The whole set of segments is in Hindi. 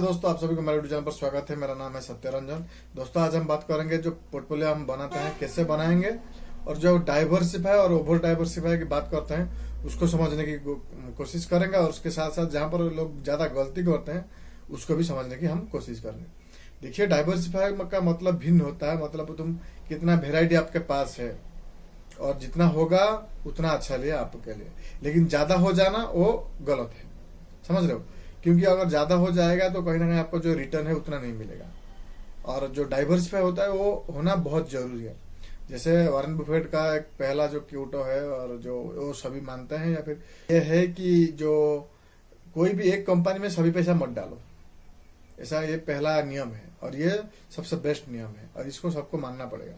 दोस्तों, आप सभी को मेरे यूट्यूब चैनल पर स्वागत है। मेरा नाम है सत्यरंजन। दोस्तों, आज हम बात करेंगे जो पोर्टफोलियो हम बनाते हैं कैसे बनाएंगे, और जो डाइवर्सिफाई और ओवर डाइवर्सिफाई की बात करते हैं उसको समझने की कोशिश करेंगे, और उसके साथ साथ जहां पर लोग ज्यादा गलती करते हैं उसको भी समझने की हम कोशिश करेंगे। देखिए, डाइवर्सिफाई का मतलब भिन्न होता है। मतलब तुम कितना वेराइटी आपके पास है, और जितना होगा उतना अच्छा लिया आपके लिए, लेकिन ज्यादा हो जाना वो गलत है। समझ रहे हो? क्योंकि अगर ज्यादा हो जाएगा तो कहीं ना कहीं आपको जो रिटर्न है उतना नहीं मिलेगा। और जो डाइवर्सिफाई होता है वो होना बहुत जरूरी है। जैसे वॉरेन बुफेट का एक पहला जो क्यूटो है, और जो वो सभी मानते हैं, या फिर ये है कि जो कोई भी एक कंपनी में सभी पैसा मत डालो, ऐसा ये पहला नियम है, और ये सबसे बेस्ट नियम है, और इसको सबको मानना पड़ेगा।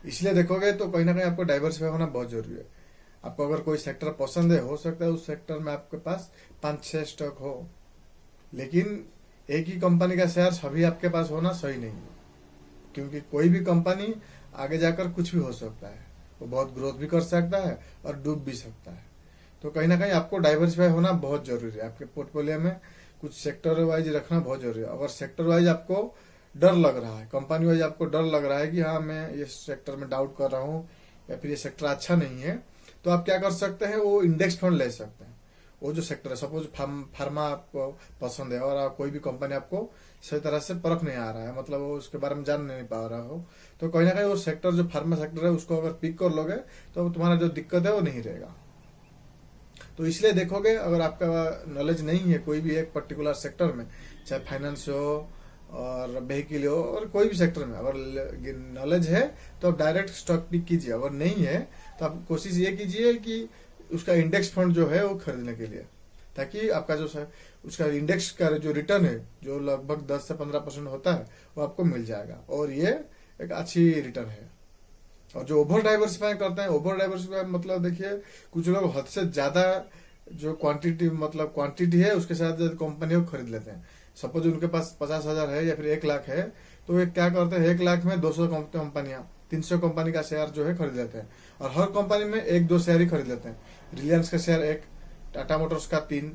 इसलिए देखोगे तो कहीं ना कहीं आपको डाइवर्सिफाई होना बहुत जरूरी है। आपको अगर कोई सेक्टर पसंद है, हो सकता है उस सेक्टर में आपके पास 5-6 स्टॉक हो, लेकिन एक ही कंपनी का शेयर सभी आपके पास होना सही नहीं है। क्योंकि कोई भी कंपनी आगे जाकर कुछ भी हो सकता है, वो बहुत ग्रोथ भी कर सकता है और डूब भी सकता है। तो कहीं ना कहीं आपको डाइवर्सिफाई होना बहुत जरूरी है। आपके पोर्टफोलियो में कुछ सेक्टर वाइज रखना बहुत जरूरी है। अगर सेक्टर वाइज आपको डर लग रहा है, कंपनी वाइज आपको डर लग रहा है कि हाँ मैं ये सेक्टर में डाउट कर रहा हूँ, या फिर ये सेक्टर अच्छा नहीं है, तो आप क्या कर सकते हैं, वो इंडेक्स फंड ले सकते हैं। वो जो सेक्टर है, सपोज फार्मा आपको पसंद है, और कोई भी कंपनी आपको सही तरह से परख नहीं आ रहा है, मतलब वो उसके बारे में जान नहीं पा रहा हो, तो कहीं ना कहीं वो सेक्टर जो फार्मा सेक्टर है उसको अगर पिक कर लोगे तो तुम्हारा जो दिक्कत है वो नहीं रहेगा। तो इसलिए देखोगे, अगर आपका नॉलेज नहीं है कोई भी एक पर्टिकुलर सेक्टर में, चाहे फाइनेंस हो और व्हीकल हो, और कोई भी सेक्टर में अगर नॉलेज है तो आप डायरेक्ट स्टॉक पिक कीजिए। अगर नहीं है तो आप कोशिश ये कीजिए कि उसका इंडेक्स फंड जो है वो खरीदने के लिए, ताकि आपका जो उसका इंडेक्स का जो रिटर्न है, जो लगभग 10 से 15% होता है, वो आपको मिल जाएगा, और ये एक अच्छी रिटर्न है। और जो ओवर डाइवर्सिफाई करते हैं, ओवर डाइवर्सिफाई मतलब देखिए, कुछ लोग हद से ज्यादा जो क्वांटिटी है उसके साथ कंपनी को खरीद लेते हैं। सपोज उनके पास 50,000 है या फिर 1 लाख है, तो वे क्या करते हैं, 1 लाख में 200 कंपनियां, 300 कंपनी का शेयर जो है खरीद लेते हैं, और हर कंपनी में 1-2 शेयर ही खरीद लेते हैं। रिलायंस का शेयर 1, टाटा मोटर्स का 3,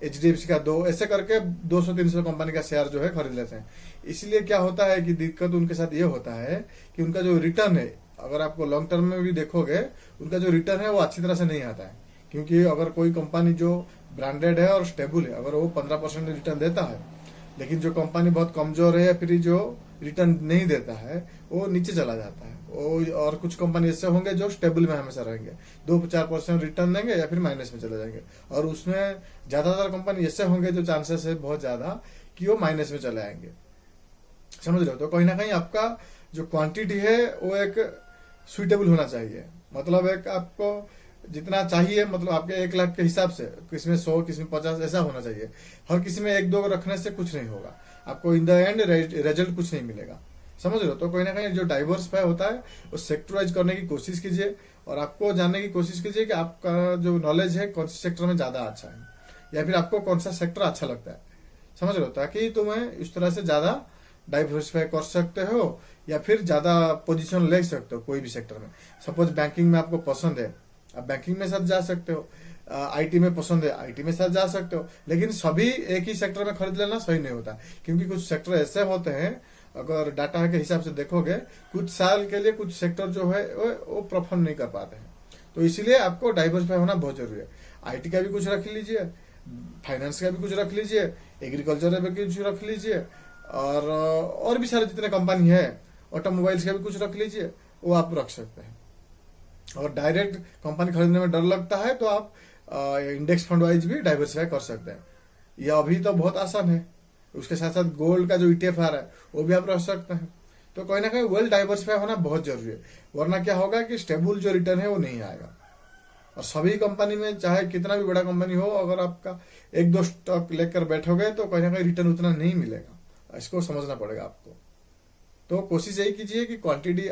HDFC का 2, ऐसे करके 200-300 कंपनी का शेयर जो है खरीद लेते हैं। इसलिए क्या होता है कि दिक्कत उनके साथ ये होता है कि उनका जो रिटर्न है, अगर आपको लॉन्ग टर्म में भी देखोगे, उनका जो रिटर्न है वो अच्छी तरह से नहीं आता है। क्योंकि अगर कोई कंपनी जो ब्रांडेड है और स्टेबल है, अगर वो 15% रिटर्न देता है, लेकिन जो कंपनी बहुत कमजोर है या फिर जो रिटर्न नहीं देता है, वो नीचे चला जाता है। और कुछ कंपनी ऐसे होंगे जो स्टेबल में हमेशा रहेंगे, 2-4% रिटर्न देंगे या फिर माइनस में चले जाएंगे। और उसमें ज्यादातर कंपनी ऐसे होंगे जो चांसेस है बहुत ज्यादा कि वो माइनस में चले आएंगे। समझ रहे हो? तो कहीं ना कहीं आपका जो क्वांटिटी है वो एक सुइटेबल होना चाहिए। मतलब एक आपको जितना चाहिए, मतलब आपके 1 लाख के हिसाब से, किसी में 100, किसी में 50, ऐसा होना चाहिए। हर किसी में 1-2 रखने से कुछ नहीं होगा, आपको इन द एंड रिजल्ट कुछ नहीं मिलेगा। समझ रहे हो? तो कहीं ना कहीं जो डाइवर्सिफाई होता है वो सेक्टराइज करने की कोशिश कीजिए, और आपको जानने की कोशिश कीजिए कि आपका जो नॉलेज है कौन से सेक्टर में ज्यादा अच्छा है, या फिर आपको कौन सा सेक्टर अच्छा लगता है। समझ रहे हो? ताकि तुम्हें इस तरह से ज्यादा डाइवर्सिफाई कर सकते हो, या फिर ज्यादा पोजीशन ले सकते हो कोई भी सेक्टर में। सपोज बैंकिंग में आपको पसंद है, आप बैंकिंग में साथ जा सकते हो। आईटी में पसंद है, आईटी में साथ जा सकते हो। लेकिन सभी एक ही सेक्टर में खरीद लेना सही नहीं होता, क्योंकि कुछ सेक्टर ऐसे होते हैं, अगर डाटा के हिसाब से देखोगे, कुछ साल के लिए कुछ सेक्टर जो है वो परफॉर्म नहीं कर पाते हैं। तो इसीलिए आपको डाइवर्सिफाई होना बहुत जरूरी है। आईटी का भी कुछ रख लीजिए, फाइनेंस का भी कुछ रख लीजिए, एग्रीकल्चर का भी कुछ रख लीजिए, और भी सारे जितने कंपनी है, ऑटोमोबाइल्स का भी कुछ रख लीजिए, वो आप रख सकते हैं। और डायरेक्ट कंपनी खरीदने में डर लगता है तो आप इंडेक्स फंड वाइज भी डाइवर्सिफाई कर सकते हैं। यह अभी तो बहुत आसान है। उसके साथ साथ गोल्ड का जो ETF आ रहा है वो भी आप रख सकते हैं। तो कहीं ना कहीं वेल डाइवर्सिफाई होना बहुत जरूरी है, वरना क्या होगा कि स्टेबल जो रिटर्न है वो नहीं आएगा। और सभी कंपनी में, चाहे कितना भी बड़ा कंपनी हो, अगर आपका 1-2 स्टॉक लेकर बैठोगे तो कहीं ना कहीं रिटर्न उतना नहीं मिलेगा। इसको समझना पड़ेगा आपको। तो कोशिश यही कीजिए कि क्वांटिटी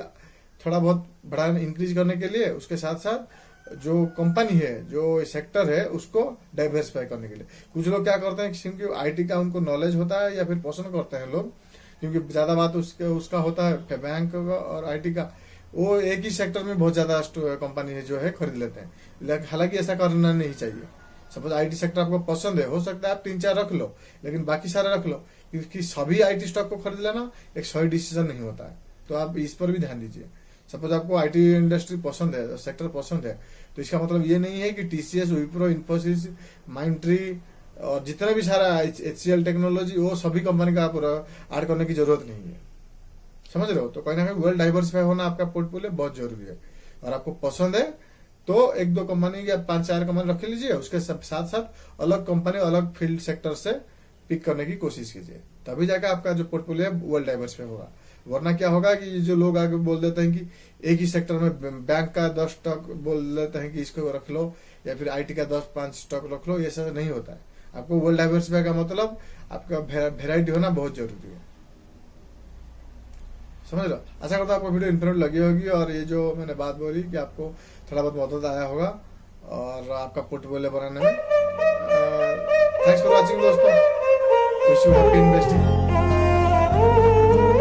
थोड़ा बहुत बड़ा इंक्रीज करने के लिए, उसके साथ साथ जो कंपनी है, जो सेक्टर है, उसको डाइवर्सिफाई करने के लिए। कुछ लोग क्या करते हैं, क्योंकि आईटी का उनको नॉलेज होता है, या फिर पसंद करते हैं लोग, क्योंकि ज्यादा बात उसका होता है बैंक और आईटी का, वो एक ही सेक्टर में बहुत ज्यादा कंपनी है जो है खरीद लेते हैं। हालांकि ऐसा करना नहीं चाहिए, सपोज आईटी सेक्टर आपको पसंद है, हो सकता है आप 3-4 रख लो, लेकिन बाकी सारे रख लो, क्योंकि सभी आईटी स्टॉक को खरीद लेना एक सही डिसीजन नहीं होता है। तो आप इस पर भी ध्यान दीजिए। सपोज आपको आईटी इंडस्ट्री पसंद है, सेक्टर पसंद है, तो इसका मतलब ये नहीं है कि टीसीएस, विप्रो, इन्फोसिस, माइंडट्री और जितने भी सारा HCL टेक्नोलॉजी, वो सभी कंपनी का आप ऐड करने की जरूरत नहीं है। समझ रहे हो? तो कहीं ना कहीं वेल डाइवर्सिफाई होना आपका पोर्टफोलियो बहुत जरूरी है। और आपको पसंद है तो 1-2 कंपनी या 5-4 कंपनी रख लीजिए, उसके साथ साथ अलग कंपनी, अलग फील्ड सेक्टर से पिक करने की कोशिश कीजिए, तभी जाकर आपका जो पोर्टफोलियो है वेल डाइवर्सिफाई होगा। वरना क्या होगा कि जो लोग आगे बोल देते हैं कि एक ही सेक्टर में बैंक का 10 स्टॉक बोल देते हैं कि इसको रख लो, या फिर आईटी का 10-5 स्टॉक रख लो, ये सब नहीं होता है। आपको वेल डाइवर्सिफाई का मतलब आपका वेराइटी होना बहुत जरूरी है। समझ लो? आशा करता हूँ आपको वीडियो इन्फॉर्मेटिव लगी होगी, और ये जो मैंने बात बोली कि आपको थोड़ा बहुत मदद आया होगा और आपका पोर्टफोलियो बनाने में। थैंक्स फॉर वॉचिंग दोस्तों, विश यू हैप्पी इन्वेस्टिंग।